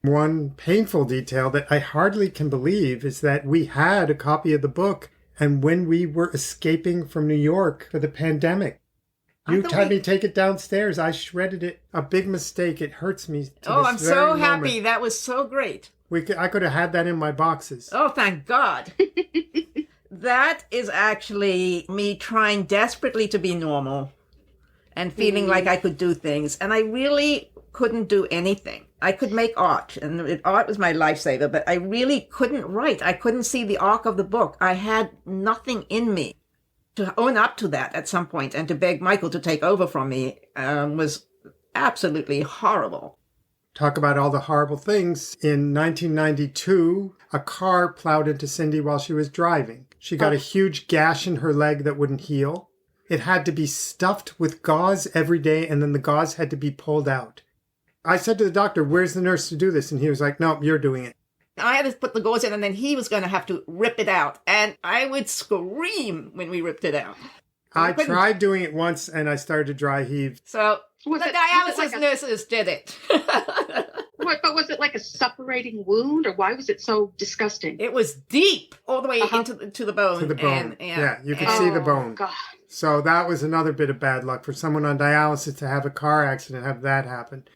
One painful detail that I hardly can believe is that we had a copy of the book, and when we were escaping from New York for the pandemic, you had me take it downstairs. I shredded it. A big mistake. It hurts me. I'm so happy. That was so great. I could have had that in my boxes. Oh, thank God. That is actually me trying desperately to be normal and feeling like I could do things. And I really couldn't do anything. I could make art, and art was my lifesaver, but I really couldn't write. I couldn't see the arc of the book. I had nothing in me. To own up to that at some point and to beg Michael to take over from me was absolutely horrible. Talk about all the horrible things. In 1992, a car plowed into Cindy while she was driving. She got a huge gash in her leg that wouldn't heal. It had to be stuffed with gauze every day, and then the gauze had to be pulled out. I said to the doctor, where's the nurse to do this? And he was like, no, you're doing it. I had to put the gauze in, and then he was going to have to rip it out. And I would scream when we ripped it out. I tried doing it once, and I started to dry heave. So Was the it dialysis nurses did it. But was it like a separating wound, or why was it so disgusting? It was deep, all the way into the bone. To the bone. And, You could see the bone. God. So that was another bit of bad luck for someone on dialysis to have a car accident, have that happen.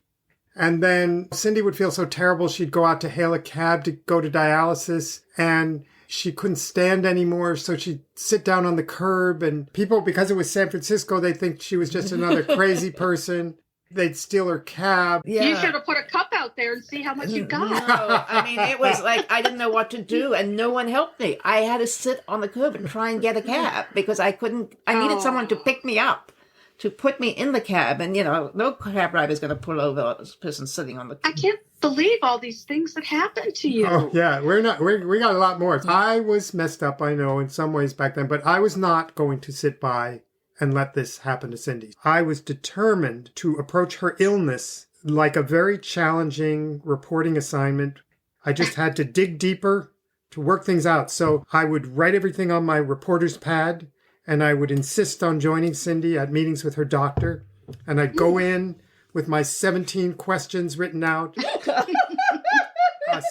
And then Cindy would feel so terrible, she'd go out to hail a cab to go to dialysis, and she couldn't stand anymore, so she'd sit down on the curb, and people, because it was San Francisco, they'd think she was just another crazy person. They'd steal her cab. Yeah. You should have put a cup out there and see how much you got. No, I mean, it was like I didn't know what to do, and no one helped me. I had to sit on the curb and try and get a cab because I couldn't. I needed someone to pick me up, to put me in the cab, and no cab driver is going to pull over this person sitting on the I can't believe all these things that happened to you. Oh, yeah, we got a lot more. I was messed up, I know, in some ways back then, but I was not going to sit by and let this happen to Cindy. I was determined to approach her illness like a very challenging reporting assignment. I just had to dig deeper to work things out. So I would write everything on my reporter's pad, and I would insist on joining Cindy at meetings with her doctor. And I'd go in with my 17 questions written out.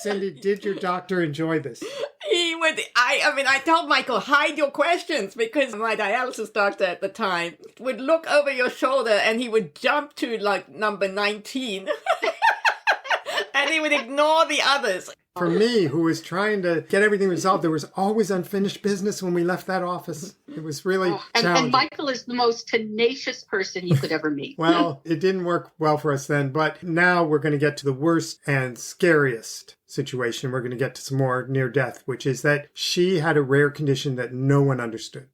Cindy, did your doctor enjoy this? He would. I told Michael, hide your questions, because my dialysis doctor at the time would look over your shoulder and he would jump to like number 19 and he would ignore the others. For me, who was trying to get everything resolved, there was always unfinished business when we left that office. It was really challenging. And Michael is the most tenacious person you could ever meet. Well, it didn't work well for us then, but now we're going to get to the worst and scariest situation. We're going to get to some more near death, which is that she had a rare condition that no one understood.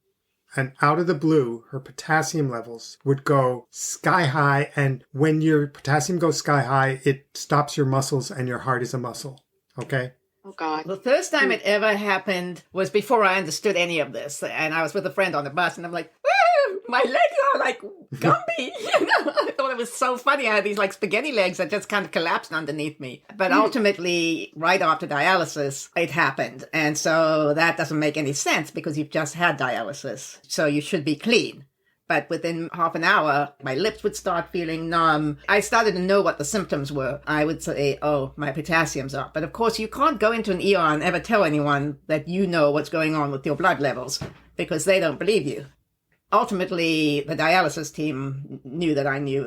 And out of the blue, her potassium levels would go sky high. And when your potassium goes sky high, it stops your muscles, and your heart is a muscle. Okay? Oh, God. The first time it ever happened was before I understood any of this. And I was with a friend on the bus, and I'm like, woo, my legs are like Gumby. I thought it was so funny. I had these like spaghetti legs that just kind of collapsed underneath me. But ultimately, right after dialysis, it happened. And so that doesn't make any sense because you've just had dialysis. So you should be clean. But within half an hour, my lips would start feeling numb. I started to know what the symptoms were. I would say, oh, my potassium's up. But of course, you can't go into an ER and ever tell anyone that you know what's going on with your blood levels because they don't believe you. Ultimately, the dialysis team knew that I knew.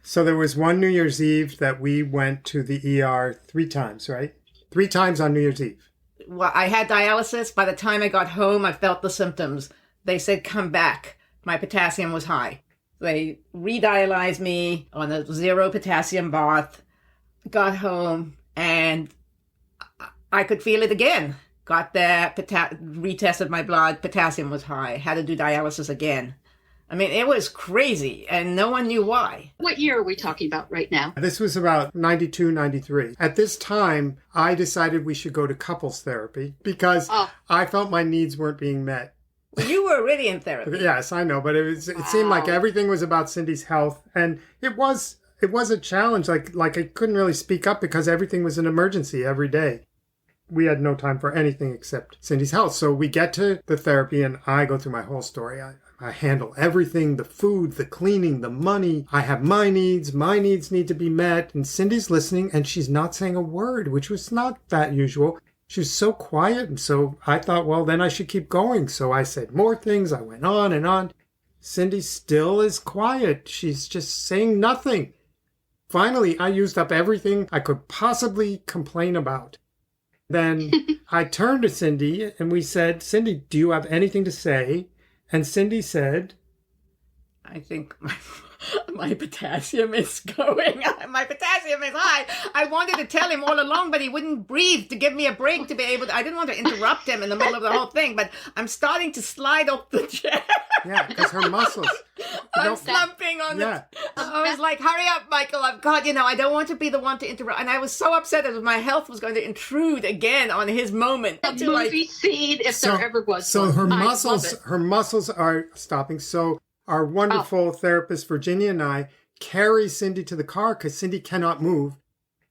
So there was one New Year's Eve that we went to the ER 3 times, right? 3 times on New Year's Eve. Well, I had dialysis. By the time I got home, I felt the symptoms. They said, come back. My potassium was high. They re-dialyzed me on a 0 potassium bath, got home, and I could feel it again. Got there, retested my blood, potassium was high, had to do dialysis again. I mean, it was crazy, and no one knew why. What year are we talking about right now? This was about 92, 93. At this time, I decided we should go to couples therapy because I felt my needs weren't being met. You were already in therapy. Yes, I know, but it seemed like everything was about Cindy's health, and it was a challenge. Like I couldn't really speak up because everything was an emergency every day. We had no time for anything except Cindy's health. So we get to the therapy, and I go through my whole story. I handle everything, the food, the cleaning, the money. I have my needs. My needs need to be met. And Cindy's listening, and she's not saying a word, which was not that usual. She was so quiet, and so I thought, well, then I should keep going. So I said more things. I went on and on. Cindy still is quiet. She's just saying nothing. Finally, I used up everything I could possibly complain about. Then I turned to Cindy, and we said, Cindy, do you have anything to say? And Cindy said, I think my potassium is going. My potassium is high. I wanted to tell him all along, but he wouldn't breathe to give me a break to be able to. I didn't want to interrupt him in the middle of the whole thing, but I'm starting to slide off the chair. Yeah, because her muscles. I'm slumping on the. I was like, hurry up, Michael. I don't want to be the one to interrupt. And I was so upset that my health was going to intrude again on his moment. A movie scene, if there ever was. So her muscles are stopping. So our wonderful therapist, Virginia, and I carry Cindy to the car because Cindy cannot move.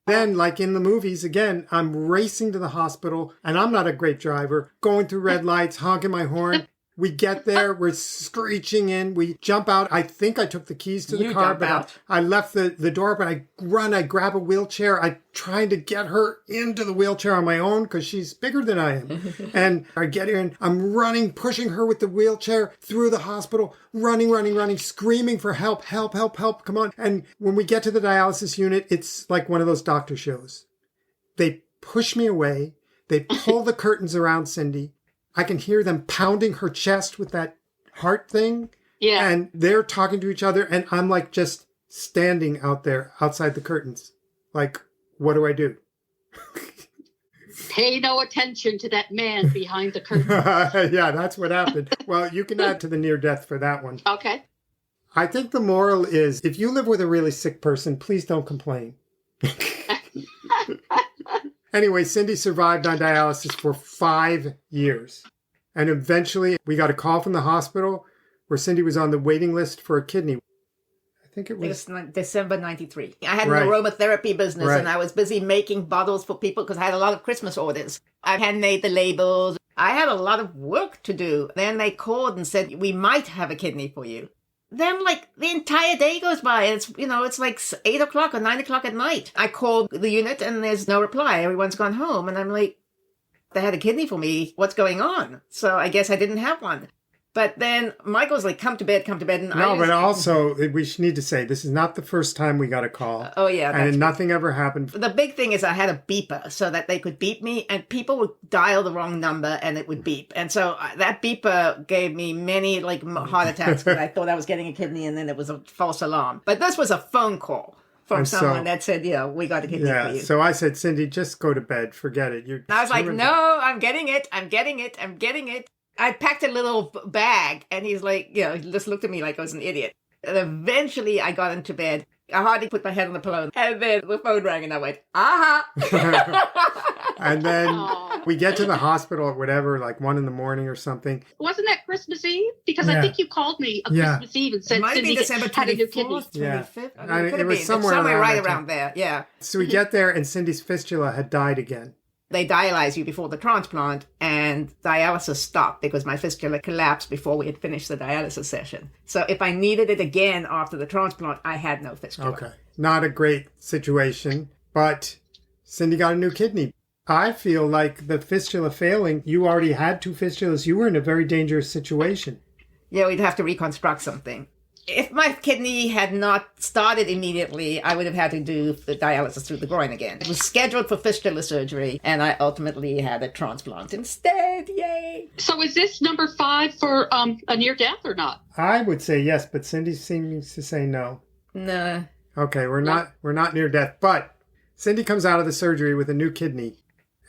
Then, like in the movies, again, I'm racing to the hospital, and I'm not a great driver, going through red lights, honking my horn. We get there, we're screeching in, we jump out. I think I took the keys to the car, but I left the door open. I run, I grab a wheelchair. I trying to get her into the wheelchair on my own because she's bigger than I am. And I get her in, I'm running, pushing her with the wheelchair through the hospital, running, screaming for help, help, come on. And when we get to the dialysis unit, it's like one of those doctor shows. They push me away. They pull the curtains around Cindy. I can hear them pounding her chest with that heart thing. Yeah. And they're talking to each other. And I'm like just standing out there outside the curtains. Like, what do I do? Pay no attention to that man behind the curtain. Yeah, that's what happened. Well, you can add to the near death for that one. Okay. I think the moral is if you live with a really sick person, please don't complain. Anyway, Cindy survived on dialysis for 5 years. And eventually we got a call from the hospital where Cindy was on the waiting list for a kidney. I think it was December 93. I had an aromatherapy business and I was busy making bottles for people because I had a lot of Christmas orders. I handmade the labels. I had a lot of work to do. Then they called and said, we might have a kidney for you. Then, like, the entire day goes by. It's like 8 o'clock or 9 o'clock at night. I called the unit and there's no reply. Everyone's gone home. And I'm like, they had a kidney for me. What's going on? So I guess I didn't have one. But then Michael's like, come to bed. And but also, we need to say, this is not the first time we got a call. Oh, yeah. And nothing ever happened. The big thing is I had a beeper so that they could beep me, and people would dial the wrong number and it would beep. And so that beeper gave me many like heart attacks because I thought I was getting a kidney and then it was a false alarm. But this was a phone call from someone that said, yeah, we got a kidney for you. So I said, Cindy, just go to bed. Forget it. And I was like, no, I'm getting it. I packed a little bag, and he's like, he just looked at me like I was an idiot. And eventually I got into bed. I hardly put my head on the pillow. And then the phone rang, and I went, aha. And then we get to the hospital at whatever, like 1 a.m. or something. Wasn't that Christmas Eve? Because I think you called me on Christmas Eve and said Cindy had a new kidney. 25th? I mean, it was somewhere right around there, yeah. So we get there, and Cindy's fistula had died again. They dialyze you before the transplant, and dialysis stopped because my fistula collapsed before we had finished the dialysis session. So if I needed it again after the transplant, I had no fistula. Okay. Not a great situation, but Cindy got a new kidney. I feel like the fistula failing, you already had 2 fistulas. You were in a very dangerous situation. Yeah, we'd have to reconstruct something. If my kidney had not started immediately, I would have had to do the dialysis through the groin again. It was scheduled for fistula surgery, and I ultimately had a transplant instead. Yay! So is this number 5 for a near death or not? I would say yes, but Cindy seems to say no. No. Okay, we're not near death, but Cindy comes out of the surgery with a new kidney,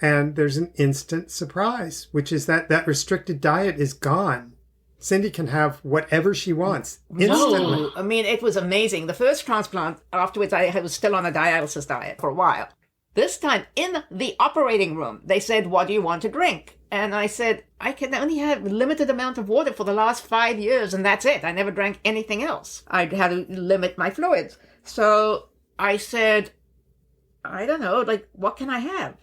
and there's an instant surprise, which is that restricted diet is gone. Cindy can have whatever she wants instantly. No. I mean, it was amazing. The first transplant, afterwards, I was still on a dialysis diet for a while. This time, in the operating room, they said, what do you want to drink? And I said, I can only have a limited amount of water for the last 5 years, and that's it. I never drank anything else. I had to limit my fluids. So I said, I don't know, like, what can I have?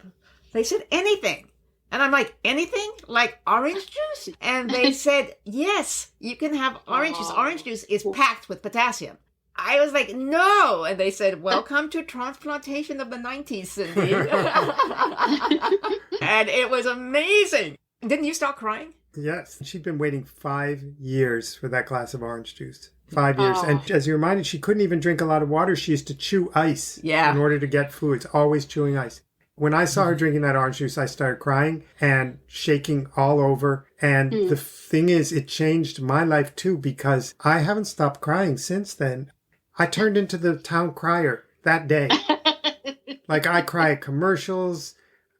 They said, anything. And I'm like, anything? Like orange juice? And they said, yes, you can have orange juice. Orange juice is packed with potassium. I was like, no. And they said, welcome to transplantation of the 90s, Cindy. And it was amazing. Didn't you start crying? Yes. She'd been waiting 5 years for that glass of orange juice. 5 years. And as you reminded, she couldn't even drink a lot of water. She used to chew ice in order to get fluids, always chewing ice. When I saw her drinking that orange juice, I started crying and shaking all over. And the thing is, it changed my life too, because I haven't stopped crying since then. I turned into the town crier that day. Like, I cry at commercials.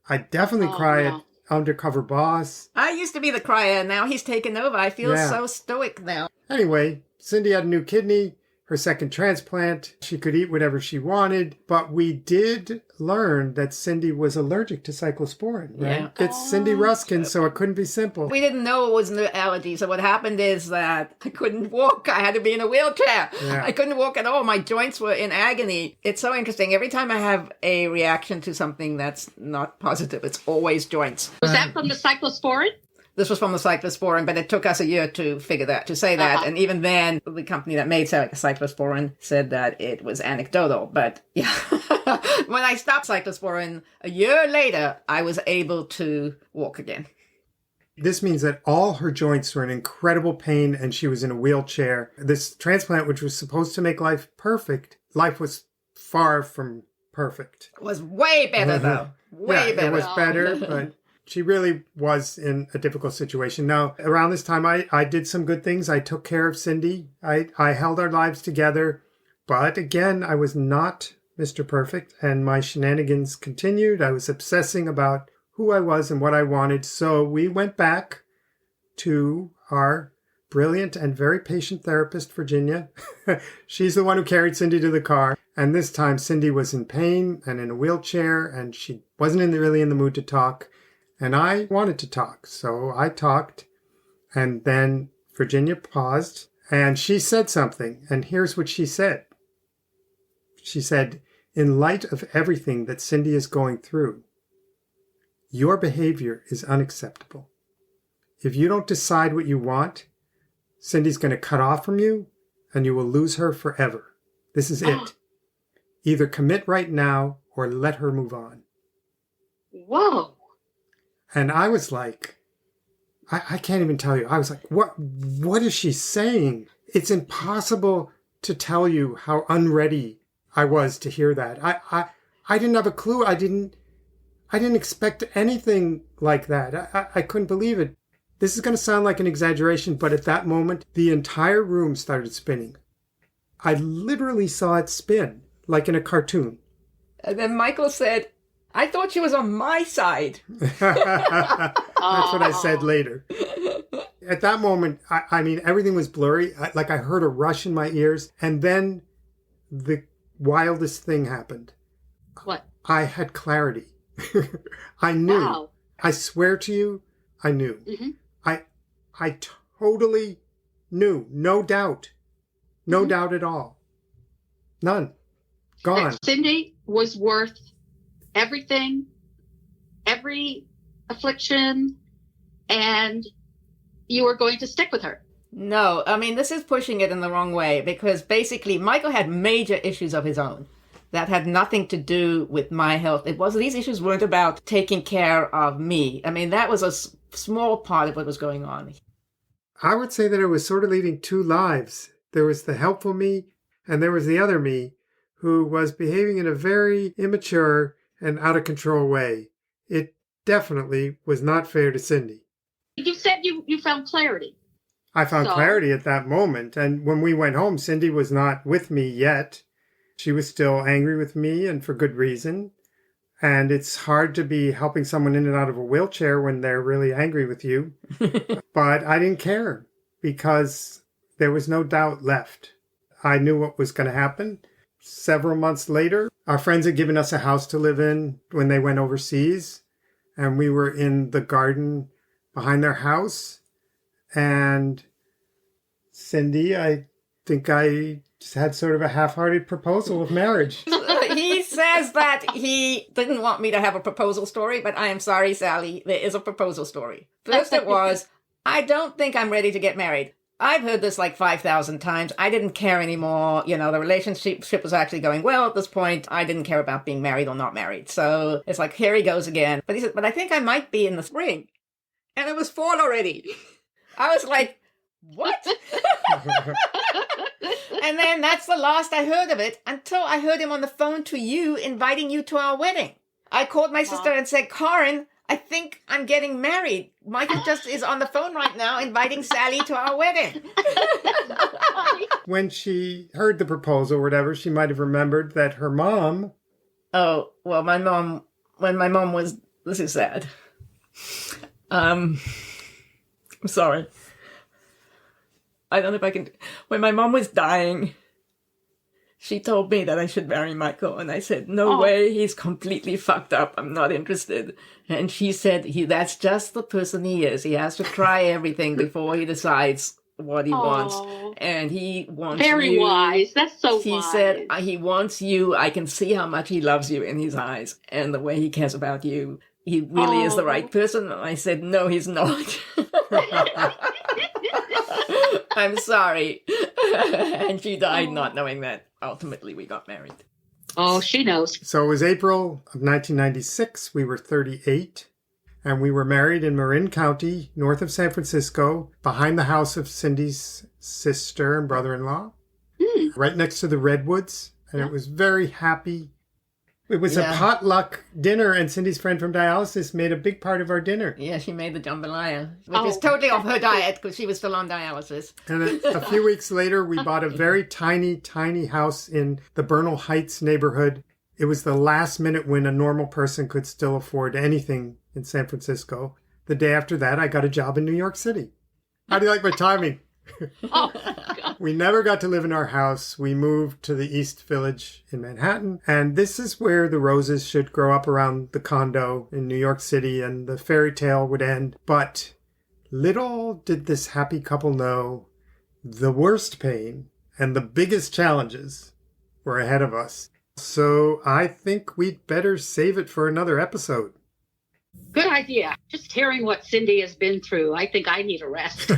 I definitely cry at Undercover Boss. I used to be the crier. Now he's taken over. I feel so stoic now. Anyway, Cindy had a new kidney. her second transplant. She could eat whatever she wanted, but we did learn that Cindy was allergic to cyclosporin, right? Yeah. It's Cindy Ruskin, so it couldn't be simple. We didn't know it was an allergy. So what happened is that I couldn't walk. I had to be in a wheelchair. Yeah. I couldn't walk at all. My joints were in agony. It's so interesting. Every time I have a reaction to something that's not positive, it's always joints. Was that from the cyclosporin? This was from the cyclosporin, but it took us a year to figure that, to say that. And even then, the company that made cyclosporin said that it was anecdotal. But yeah, when I stopped cyclosporin a year later, I was able to walk again. This means that all her joints were in incredible pain and she was in a wheelchair. This transplant, which was supposed to make life perfect, life was far from perfect. It was way better, though. Way better. It was better, but she really was in a difficult situation. Now, around this time, I did some good things. I took care of Cindy. I held our lives together. But again, I was not Mr. Perfect, and my shenanigans continued. I was obsessing about who I was and what I wanted. So we went back to our brilliant and very patient therapist, Virginia. She's the one who carried Cindy to the car. And this time, Cindy was in pain and in a wheelchair, and she wasn't really in the mood to talk. And I wanted to talk, so I talked, and then Virginia paused, and she said something, and here's what she said. She said, in light of everything that Cindy is going through, your behavior is unacceptable. If you don't decide what you want, Cindy's going to cut off from you, and you will lose her forever. This is it. Either commit right now, or let her move on. Whoa. And I was like, I can't even tell you. I was like, what is she saying? It's impossible to tell you how unready I was to hear that. I didn't have a clue. I didn't expect anything like that. I couldn't believe it. This is going to sound like an exaggeration, but at that moment, the entire room started spinning. I literally saw it spin, like in a cartoon. And then Michael said, I thought she was on my side. That's what I said later. At that moment, I mean, everything was blurry. I heard a rush in my ears. And then the wildest thing happened. What? I had clarity. I knew. Wow. I swear to you, I knew. Mm-hmm. I totally knew. No doubt. No doubt at all. None. Gone. That Cindy was worth everything, every affliction, and you were going to stick with her. No, I mean, this is pushing it in the wrong way, because basically Michael had major issues of his own that had nothing to do with my health. These issues weren't about taking care of me. I mean, that was a small part of what was going on. I would say that I was sort of leading two lives. There was the helpful me, and there was the other me, who was behaving in a very immature and out of control way. It definitely was not fair to Cindy. You said you found clarity. I found clarity at that moment. And when we went home, Cindy was not with me yet. She was still angry with me, and for good reason. And it's hard to be helping someone in and out of a wheelchair when they're really angry with you. But I didn't care because there was no doubt left. I knew what was going to happen. Several months later, our friends had given us a house to live in when they went overseas. And we were in the garden behind their house. And Cindy, I think I had sort of a half-hearted proposal of marriage. He says that he didn't want me to have a proposal story, but I am sorry, Sally, there is a proposal story. First it was, I don't think I'm ready to get married. I've heard this like 5,000 times. I didn't care anymore. You know, the relationship was actually going well at this point. I didn't care about being married or not married. So it's like, here he goes again. But he said, but I think I might be in the spring. And it was fall already. I was like, what? And then that's the last I heard of it until I heard him on the phone to you, inviting you to our wedding. I called my sister and said, Karen, I think I'm getting married. Michael just is on the phone right now inviting Sally to our wedding. When she heard the proposal or whatever, she might have remembered that her mom... Oh, well, when my mom was... This is sad. I'm sorry. I don't know if I can... When my mom was dying, She told me that I should marry Michael, and I said, no way, he's completely fucked up. I'm not interested. And she said, that's just the person he is. He has to try everything before he decides what he wants. And he wants Very you. wise. That's so She wise. said, he wants you. I can see how much he loves you in his eyes and the way he cares about you. He really is the right person. And I said, no, he's not. I'm sorry. And she died not knowing that. Ultimately, we got married. Oh, she knows. So it was April of 1996. We were 38. And we were married in Marin County, north of San Francisco, behind the house of Cindy's sister and brother-in-law, right next to the redwoods. And it was very happy. It was a potluck dinner, and Cindy's friend from dialysis made a big part of our dinner. Yeah, she made the jambalaya, which is totally off her diet because she was still on dialysis. And a few weeks later, we bought a very tiny, tiny house in the Bernal Heights neighborhood. It was the last minute when a normal person could still afford anything in San Francisco. The day after that, I got a job in New York City. How do you like my timing? God. We never got to live in our house. We moved to the East Village in Manhattan. And this is where the roses should grow up around the condo in New York City and the fairy tale would end. But little did this happy couple know the worst pain and the biggest challenges were ahead of us. So I think we'd better save it for another episode. Good idea. Just hearing what Cindy has been through, I think I need a rest.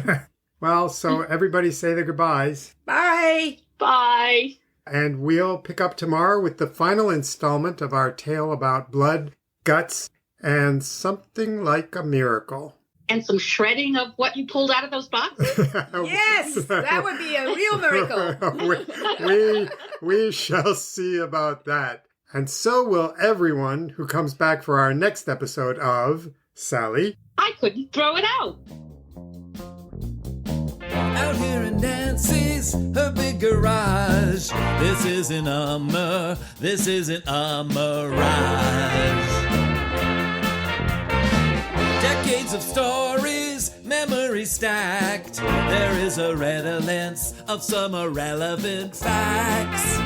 Well, so everybody say their goodbyes. Bye! Bye. And we'll pick up tomorrow with the final installment of our tale about blood, guts, and something like a miracle. And some shredding of what you pulled out of those boxes? Yes! That would be a real miracle. we shall see about that. And so will everyone who comes back for our next episode of Sally. I couldn't throw it out. Out here in Nancy's, her big garage. This isn't a mirage. Decades of stories, memories stacked. There is a redolence of some irrelevant facts.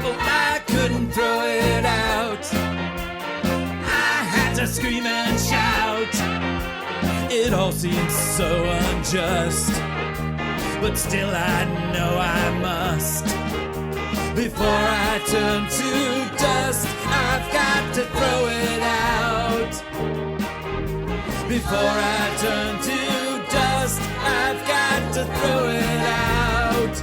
Oh, I couldn't throw it out. I had to scream and shout. It all seems so unjust, but still I know I must. Before I turn to dust, I've got to throw it out. Before I turn to dust, I've got to throw it out.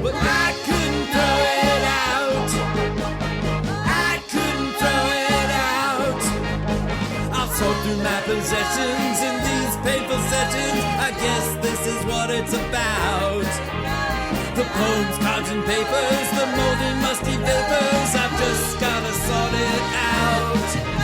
But I couldn't throw it out. I couldn't throw it out. I'll sort through my possessions in these paper sessions. I guess this is what it's about. The poems, cards, and papers, the moldy, musty vapors. I've just gotta sort it out.